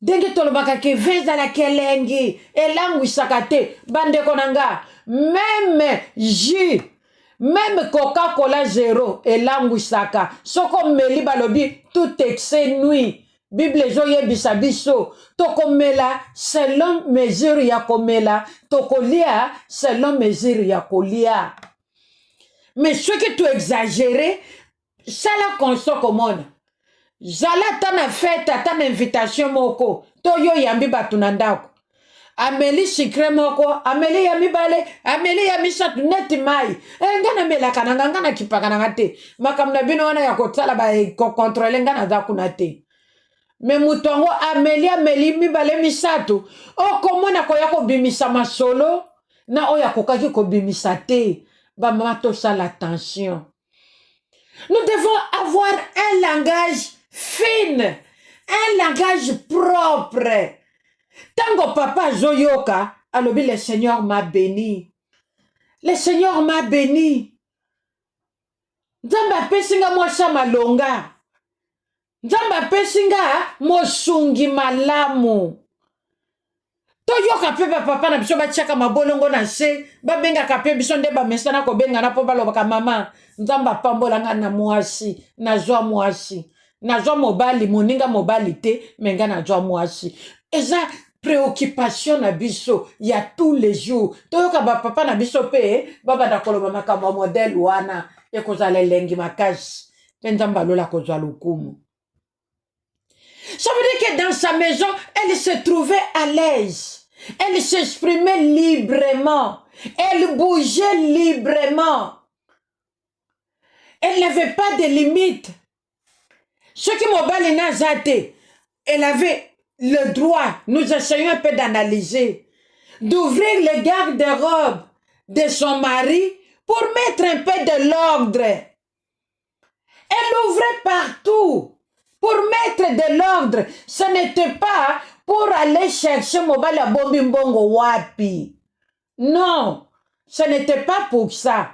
Denge tolobaka ke veza la kelengi elangu sakate bande konanga même jus même Coca-Cola 0 elangu saka soko meli balobi tout excès nuit Bible zo yebisa biso tokomela selon mesure ya komela tokolia selon mesure ya kolia mais ce que tu exagéré ça la console commune Zala tana fête, tana invitation moko. Toyo yambi batunandako. Ameli sikre moko, ameli yami bale, ameli yami satu neti mai. Ngana mela kananga ngana kipakana ngate. Makamna bino wana ya kotala ba kontrole ngana zakunate. Me mutongo ameli mibale misatu. O komona ko yako bimisa masolo na o yako kaki ko bimisa te. Ba mama to sa l'attention. Nous devons avoir un langage fine, un langage propre. Tango papa Zoyoka, alobi le Seigneur m'a béni. Le Seigneur m'a béni. Nzamba pesinga mwasa malonga. Nzamba pesinga mosungi malamu. Toyoka pepe papa na biso batiaka mabolongo na se, babenga kape biso nde bamesana ko benga na po balobaka mama, nzamba pambola nga na mwasi, na zwa mwasi. Nazwa mobali moninga mobali te menga nazwa mwasi eza préoccupation na biso ya tous les jours toyoka ba papa na biso pe baba da koloba makamba modèle wana ekozala lengi makasi nzamba lola kozwa lukumu. Ça veut dire que dans sa maison elle se trouvait à l'aise, elle s'exprimait librement, elle bougeait librement, elle n'avait pas de limites. Ce qui mobile Nazate, elle avait le droit, nous essayons un peu d'analyser, d'ouvrir les garde-robes de son mari pour mettre un peu de l'ordre. Elle ouvrait partout pour mettre de l'ordre. Ce n'était pas pour aller chercher mobile à Bobimbongo Wapi. Non, ce n'était pas pour ça.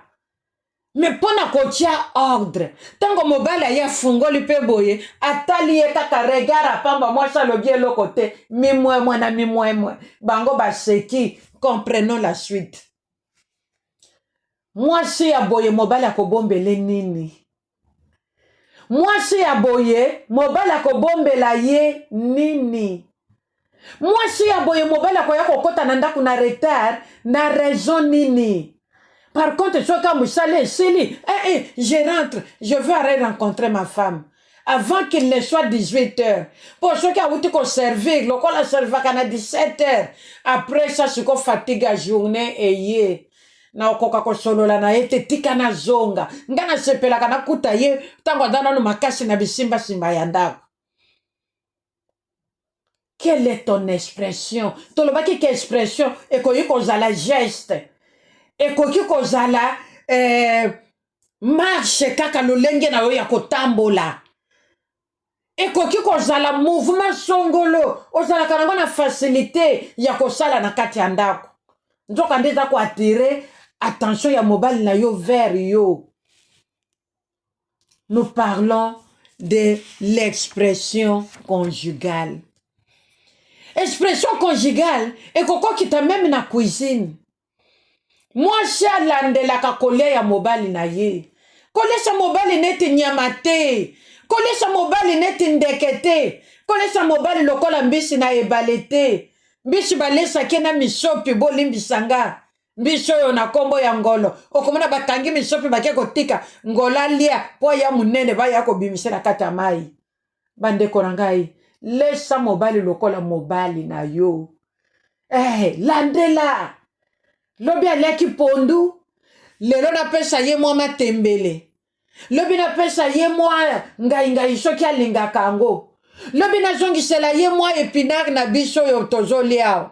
Mais pona kotia ordre. Tango mobile ya fungoli pe boye, atali kaka regard pamba mwasa lobie lo côté, mi moi na mi moi. Bango ba seki, comprenons la suite. Mwasi ya boye mobile ya kobombele nini? Mwasi ya boye mobile ya kobombela ye nini? Mwasi ya boye mobile ya koya kokota na ndaku na retard na raison nini? Par contre, je rentre, je veux aller rencontrer ma femme. Avant qu'il ne soit 18h. Pour ceux qui ont été servir, le col a servi à 17h. Après ça, ce qu'on fatigue la journée et yé. Na okoka ko solo la na ete tika na zonga. Ngana sepela kana kuta ye, tango dana no makasi na bisimba simba yandako. Quelle est ton expression? Tolobaki quelle expression? Et ko zala geste. Et koki kozala marche kaka lolenge na yo ya kotambola. Et koki kozala mouvement songolo. Ozala kanango na facilité ya kosala na kati ya ndako. Nzoka ndeza ko attirer attention ya mobile na yo vers yo. Nous parlons de l'expression conjugale. Expression conjugale et koko kita même na cuisine. Moi, je la kolia ya mobali na ye. Kole sa mobali neti nyamate. Kole sa mobali neti ndekete. Kole sa mobali lokola mbisi na ebalete. Mbisi balesa kena misopi boli mbisanga. Mbiso yo na kombo ya ngolo. Okomona batangi misopi bakia kotika. Ngola lia po ya munene ba ya ko bimise na kata mai. Bande korangai. Lesa mobali lokola mobali na yo. Landela. Lobi aleki pondu, lelo na pesa ye mwa matembele. lobi napesa ye mwa ngai soki alingaka yango lobi nazongisela ye mwa épinard na biso oyo tozolia awa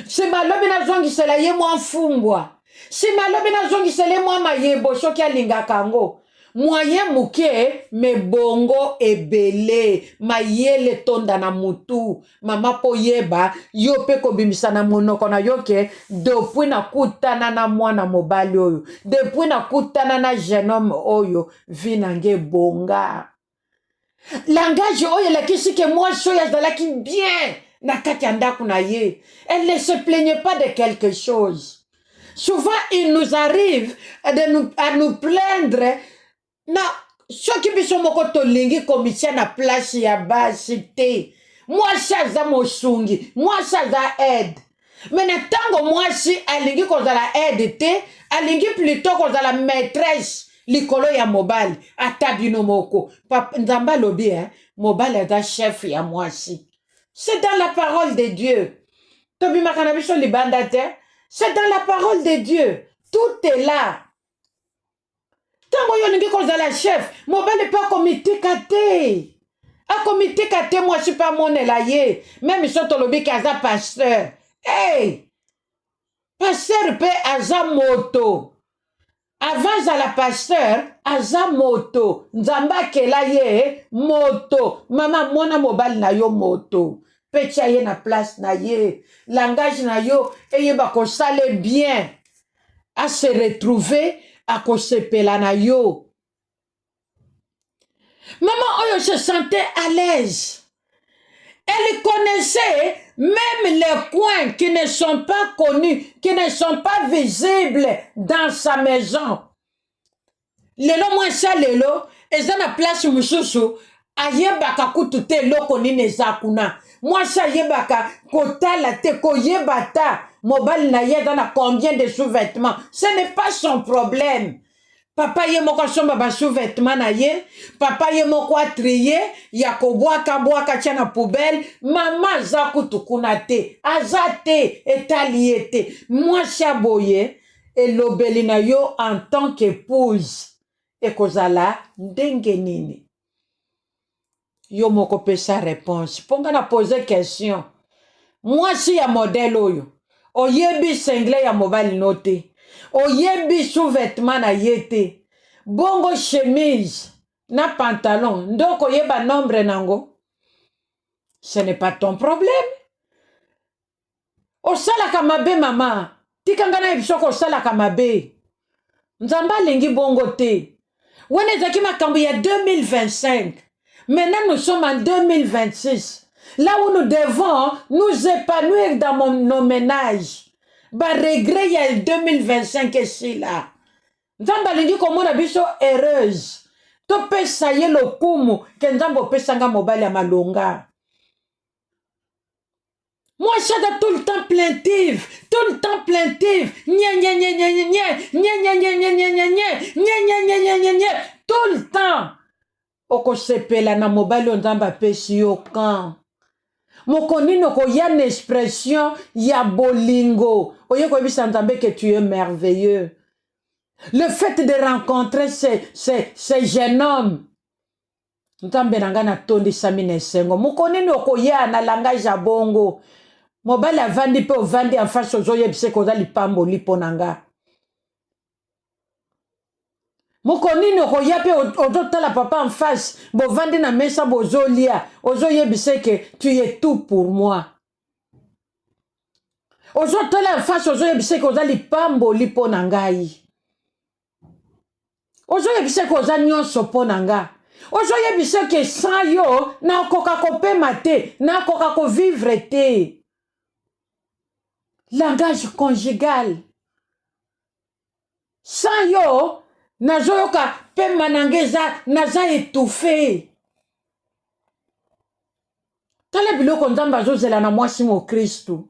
nsima lobi nazongisela ye mwa mfumbwa nsima lobi nazongisela ye mwa mayebo soki alingaka yango moye moke me bongo ebele mayele tonda na mutu mama po yeba yo pe kobimisa na monoko na yo ke depuis nakutana na mwana mobali oyo depuis nakutana na jeune homme oyo vi nange bonga langage oyo elakisi ke mwasi oyo azalaki bien na kati ya ndako na ye elle ne se plaignait pas de quelque chose souvent il nous arrive à nous plaindre na soki biso moko tolingi komitia na place ya basi te mwasi aza mosungi mwasi aza aide me na ntango mwasi alingi kozala aide te alingi plutôt kozala maîtresse likolo ya mobali ata bino moko nzambe alobi mobali aza chef ya mwasi c'est dans la parole de Dieu tobimaka na biso libanda te c'est dans la parole de Dieu tout est là. Tango yo ningi kozala chef, mobali pa komitika te. A komitika te, moi je suis pas monela ye. Même si on lobi kaza pasteur. Hey! Pasteur pe aza moto. Avant la pasteur, aza moto. Nzamba kela ye, moto. Mama mwana mobali na yo moto. Pecha ye na place na ye. Langage na yo, eye bako sale bien. À se retrouver à kosepela na yo. Maman Oyo se sentait à l'aise. Elle connaissait même les coins qui ne sont pas connus, qui ne sont pas visibles dans sa maison. Lelo mwasa lelo, eza na place mususu, ayebaka kutu te loko nini eza kuna. Mwasa yebaka kotala te koyebata. Mobile na ye dans combien de sous-vêtements. Ce n'est pas son problème. Papa ye moko somba ba sous-vêtements na ye. Papa ye moko a trié. Ya ko boaka tia na poubelle. Maman za kutukuna te. Azate etalié te. Moi chaboye. Et l'obeli na yo en tant qu'épouse. Et kozala ndenge nini. Yo moko pe sa réponse. Ponga na poser question. Moi si ya modèle oyo. Oyebi sengle ya mobile note. Oyebi sous-vêtement na yete. Bongo chemise na pantalon. Donc oyeba nombre nango. Ce n'est pas ton problème. Osala kamabe mama. Tikangana ebisoko osala kamabe. Nzamba lingi bongo te. Wene zaki makambu ya 2025. Maintenant nous sommes en 2026. Là où nous devons nous épanouir dans nos ménages. Bah regret il y a 2025 ici là. Nzamba lingi komona biso heureuse. To pesa ye lokumu ke nzambo pesanga mobali ya malonga. Moi je suis tout le temps plaintive, tout le temps plaintive. Tout le temps. Okosepela na mobali nzamba pesi yo kan. Mokonino ko ya une expression ya bolingo. Oye ko bisa nzambe que tu es merveilleux. Le fait de rencontrer ces jeunes hommes. Nzambe nanga na tondi samine sengo. Mokonino ko ya na langage ya bongo. Mobali avandi pe ovandi en face ozoye bise ko zali pambo lipo nanga. Mokonino ko ya pe ozotala papa en face bo vandi na mesa bozolia ozoye bise que tu es tout pour moi. Ozotala en face ozoye bise ko zali pambo lipo nangai. Ozoye bise ko zali nyonso po nanga. Ozoye bise que sans yo na koka ko pema te, na koka ko vivre te. Langage conjugal. Sans yo nazoyoka pe manangeza naza étouffé. Tala biloko nzamba zozela na mwasi mo Kristu.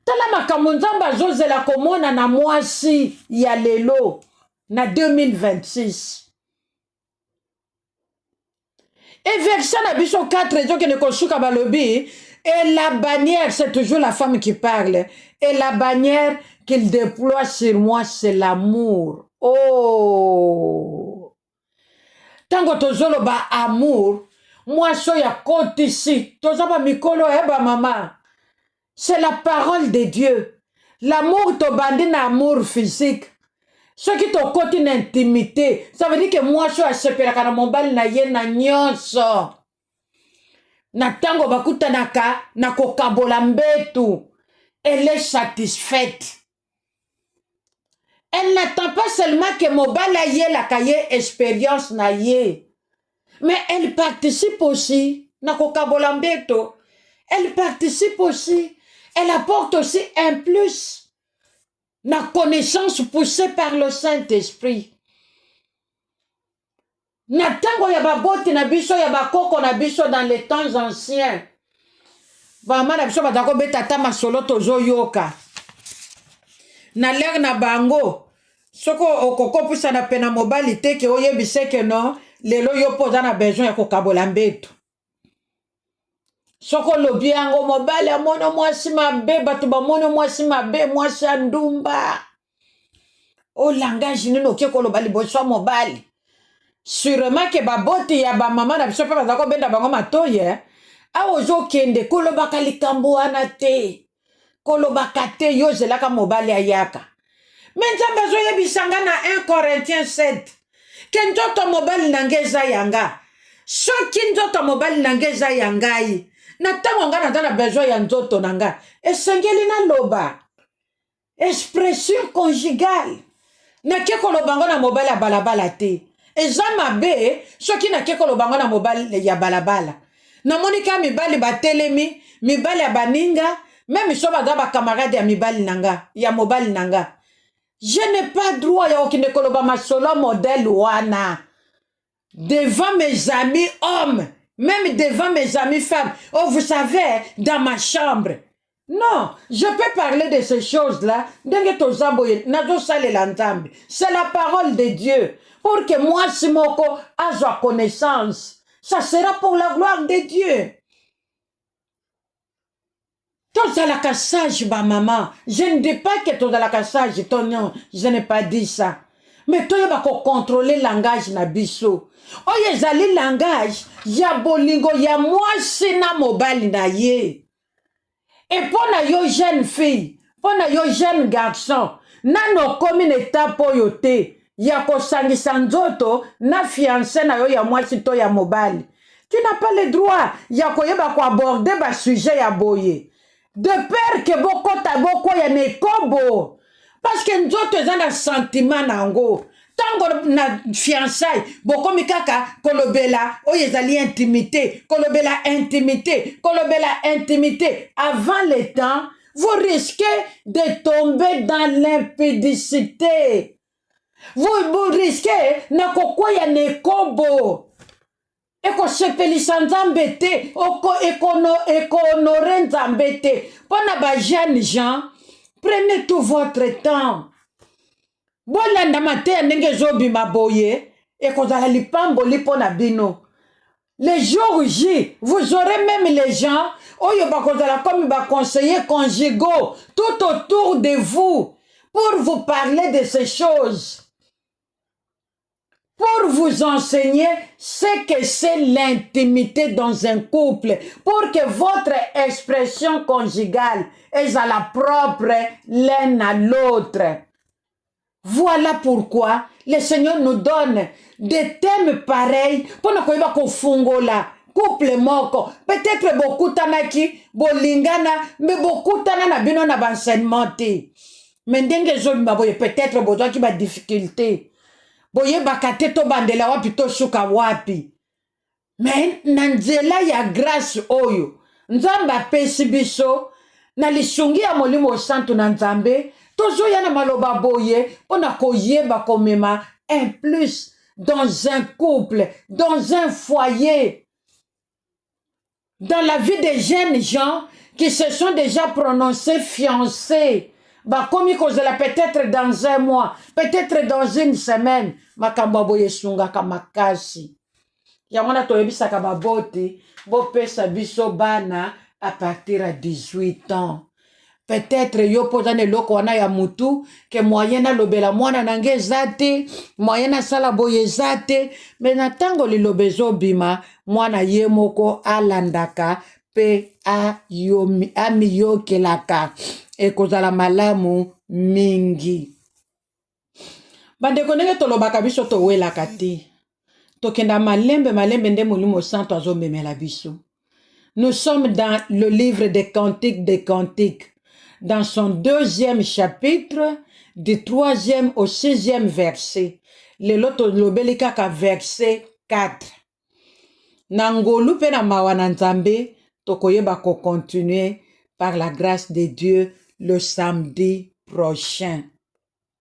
Tala makambo nzamba zozela komona na mwasi ya lelo na 2026. Et verset na biso 4 ezo kene koshuka balobi et la bannière c'est toujours la femme qui parle et la bannière qu'il déploie sur moi c'est l'amour. Oh! Tango tozolo ba amour, moi soya côté ici, tozaba mikolo eba maman. C'est la parole de Dieu. L'amour to bandi na amour physique. Ce qui te côté une intimité, ça veut dire que moi soya sepelaka na mobali na ye na nyonso. Na tango bakutanaka na kokabola mbetu. Elle est satisfaite. Elle n'attend pas seulement que mobali aye la kaye expérience na ye. Mais elle participe aussi. Na kokabola mbetu. Elle participe aussi. Elle apporte aussi un plus. La connaissance poussée par le Saint-Esprit. Na tango ya baboti na biso ya bakoko na biso dans les temps anciens. Vraiment na biso batako betata masolo tozo yoka. Na l'air na bango. Soko okoko pusa na pena mobali te ke oyebise ke non lelo yo poza na besoin ya kokabola mbetu. Soko lobi yango mobali amono mwasi mabe bato bamono mwasi mabe mwasi andumba. O langage nino ke koloba liboso mobali. Sûrement que baboti ya ba mama na biso pe bazako benda bango matoye. A ozo kende kolobaka likambo wana te. Kolobaka te yo zelaka mobali ayaka. Mais nzambe zo yebisanga na 1 Corinthiens 7. Ke nzoto mobali nangeza yanga. Soki nzoto mobali nangeza yangai. Na tango nga na tana besoin ya nzoto nanga. Esengeli na loba. Expression conjugale. Na ke kolobango na mobali ya balabala te. Eza mabe soki na ke kolobango na mobali ya balabala. Na monika mibali batelemi, mibali ya baninga, même so baza ba camarade ya mibali nanga, ya mobali nanga. Je n'ai pas droit ya okinde koloba masolo modèle wana. Devant mes amis hommes, même devant mes amis femmes. Oh, vous savez, dans ma chambre. Non, je peux parler de ces choses-là. C'est la parole de Dieu. Pour que moi, Simoko, ait connaissance. Ça sera pour la gloire de Dieu. Tous à la cassage, ma maman. Je ne dis pas que tous à la cassage, non, je n'ai pas dit ça. Mais toi, il va contrôler le langage na biso. Oh, il y a le langage, ya bolingo, ya moi, sina mobile na ye. Et pour na yo jeune fille, pour na yo jeune garçon, nano comme une étape yote, ya kosangisa nzoto, na fiancé na yo ya moi sito ya mobile. Tu n'as pas le droit, ya koyeba ko aborder ba sujet ya boye. De peur que boko taboko ya nekobo. Parce que nzoto ezana sentiment nango. Tango na fiançailles, boko mikaka kolobela, oyezali intimité, kolobela intimité, kolobela intimité. Avant le temps, vous risquez de tomber dans l'impudicité. Vous risquez na kokoya nekobo. Eko sepelisa nzambe te, eko honore nzambe te. Pona ba jeunes gens, prenez tout votre temps. Bolanda mate ndenge zobi maboye, eko zala lipambo lipo na bino. Les jours J, vous aurez même les gens, oyo bakozala comme ba conseillers conjugaux, tout autour de vous, pour vous parler de ces choses. Pour vous enseigner ce que c'est l'intimité dans un couple, pour que votre expression conjugale est à la propre l'un à l'autre. Voilà pourquoi le Seigneur nous donne des thèmes pareils pour ne pas konfungola couple moko. Peut-être beaucoup tanaki bolingana, mais beaucoup tanana bino na banseignement te. Mais ndenge zoli maboye peut-être besoin qui ba difficulté. Boye bakate to bandela wapi to shuka wapi. Mais nanzela ya grâce oyo. Nzamba pesi biso na lisungi ya molimo santo na nzambe. Tozo yana maloba boye ona koyeba komema un plus dans un couple, dans un foyer. Dans la vie des jeunes gens qui se sont déjà prononcés fiancés. Bah, comme il peut-être dans un mois, peut-être dans une semaine, makambo boye sunga kamakasi. Yamona toyebisa kababoti, bo pesa biso bana à partir à 18 ans. peut-être yo poza ne loko wana ya mutu ke moyen na lobela mwana nange ezate moyen na sala boye ezate me na tango liloba ezobima mwana ye moko alandaka pe amiyokelaka ekozala malamu mingi. Bandeko ndenge tolobaka biso towelaka te tokenda malembe nde molimo santo azomemela biso. Nous sommes dans le livre des Cantiques, dans son 2e chapitre, du 3e au 6e verset. Lelo tolobeli kaka verset 4. Nangolu pe na mawa na Nzambe tokoyeba ko continuer par la grâce de Dieu le samedi prochain.